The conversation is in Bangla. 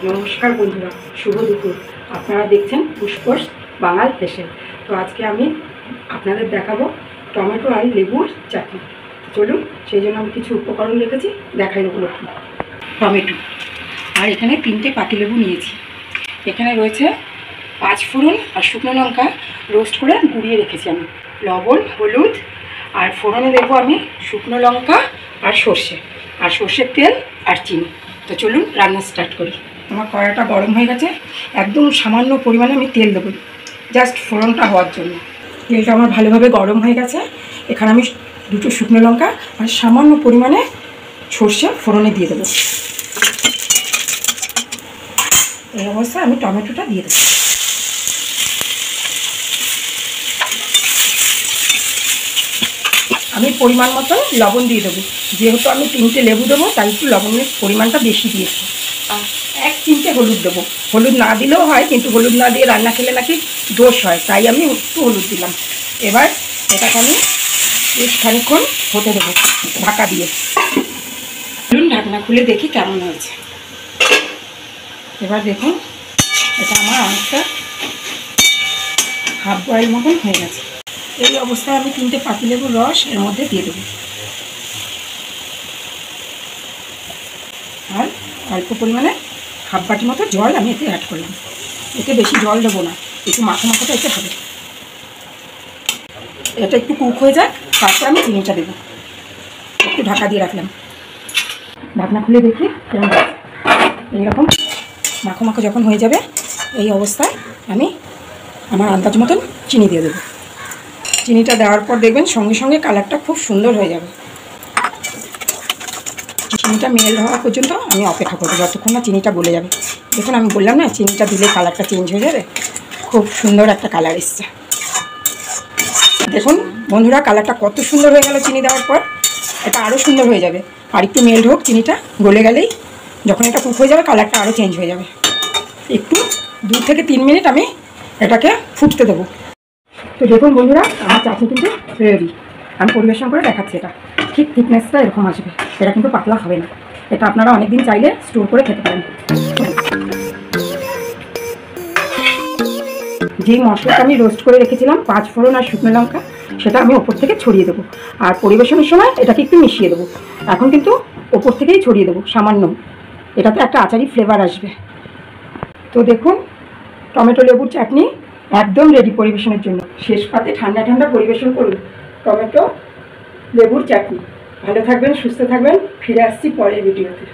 নমস্কার বন্ধুরা, শুভ দুপুর। আপনারা দেখছেন পুষ্পস বাঙাল স্পেশাল। তো আজকে আমি আপনাদের দেখাবো টমেটো আর লেবুর চাটনি। চলুন, সেই জন্য আমি কিছু উপকরণ রেখেছি, দেখাই ওগুলো কি। টমেটো আর এখানে 3টে পাতিলেবু নিয়েছি। এখানে রয়েছে 5 ফোড়ন আর শুকনো লঙ্কা রোস্ট করে গুঁড়িয়ে রেখেছি আমি, লবণ, হলুদ, আর ফোড়নে দেবো আমি শুকনো লঙ্কা আর সর্ষে, আর সর্ষের তেল আর চিনি। তো চলুন রান্না স্টার্ট করি। আমার কড়াইটা গরম হয়ে গেছে, একদম সামান্য পরিমাণে আমি তেল দেবো, জাস্ট ফোড়নটা হওয়ার জন্য। তেলটা আমার ভালোভাবে গরম হয়ে গেছে। এখানে আমি 2টো শুকনো লঙ্কা আর সামান্য পরিমাণে সর্ষে ফোড়নে দিয়ে দেবো। এই অবস্থায় আমি টমেটোটা দিয়ে দেবো। আমি পরিমাণ মতো লবণ দিয়ে দেবো, যেহেতু আমি 3টে লেবু দেবো তাই একটু লবণের পরিমাণটা বেশি দিয়েছি। আর 1 চিমটে হলুদ দেবো। হলুদ না দিলেও হয়, কিন্তু হলুদ না দিয়ে রান্না খেলে নাকি দোষ হয়, তাই আমি একটু হলুদ দিলাম। এবার এটাকে আমি বেশ খানিকক্ষণ হতে দেবো ঢাকা দিয়ে। চলুন ঢাকনা খুলে দেখি কেমন হয়েছে। এবার দেখুন, এটা আমার অনেকটা হাফ বয়েল মতন হয়ে গেছে। এই অবস্থায় আমি 3টে পাতিলেবুর রস এর মধ্যে দিয়ে দেবো, আর অল্প পরিমাণে হাফ বাটি মতো জল আমি এতে অ্যাড করলাম। এতে বেশি জল দেবো না, একটু মাখো মাখোটা এতে হবে। এটা একটু কুক হয়ে যাক, তারপর আমি চিনিটা দেবো। একটু ঢাকা দিয়ে রাখলাম। ঢাকনা খুলে দেখি কেমন হয়েছে। এইরকম মাখো মাখো যখন হয়ে যাবে, এই অবস্থায় আমি আমার আন্দাজ মতন চিনি দিয়ে দেবো। চিনিটা দেওয়ার পর দেখবেন সঙ্গে সঙ্গে কালারটা খুব সুন্দর হয়ে যাবে। চিনিটা মেল্ট হওয়া পর্যন্ত আমি অপেক্ষা করবো, যতক্ষণ না চিনিটা গলে যাবে। দেখুন, আমি বললাম না, চিনিটা দিলে কালারটা চেঞ্জ হয়ে যাবে। খুব সুন্দর একটা কালার এসছে। দেখুন বন্ধুরা, কালারটা কত সুন্দর হয়ে গেল চিনি দেওয়ার পর। এটা আরও সুন্দর হয়ে যাবে। আর একটু মেল্ট হোক, চিনিটা গলে গেলেই যখন এটা কুক হয়ে যাবে কালারটা আরও চেঞ্জ হয়ে যাবে। একটু 2 থেকে 3 মিনিট আমি এটাকে ফুটতে দেবো। তো দেখুন বন্ধুরা, আমার চাটনি কিন্তু রেডি। আমি পরিবেশন করে দেখাচ্ছি। এটা ঠিক থিকনেসটা এরকম আসবে, এটা কিন্তু পাতলা হবে না। এটা আপনারা অনেকদিন চাইলে স্টোর করে খেতে পারেন। যেই মশলাটা আমি রোস্ট করে রেখেছিলাম 5 ফোড়ন আর শুকনো লঙ্কা, সেটা আমি ওপর থেকে ছড়িয়ে দেবো। আর পরিবেশনের সময় এটাকে একটু মিশিয়ে দেবো। এখন কিন্তু ওপর থেকেই ছড়িয়ে দেবো সামান্য, এটাতে একটা আচারি ফ্লেভার আসবে। তো দেখুন, টমেটো লেবুর চাটনি একদম রেডি পরিবেশনের জন্য। শেষ পাতে ঠান্ডা ঠান্ডা পরিবেশন করুন টমেটো লেবুর চাটনি। ভালো থাকবেন, সুস্থ থাকবেন। ফিরে আসছি পরের ভিডিওতে।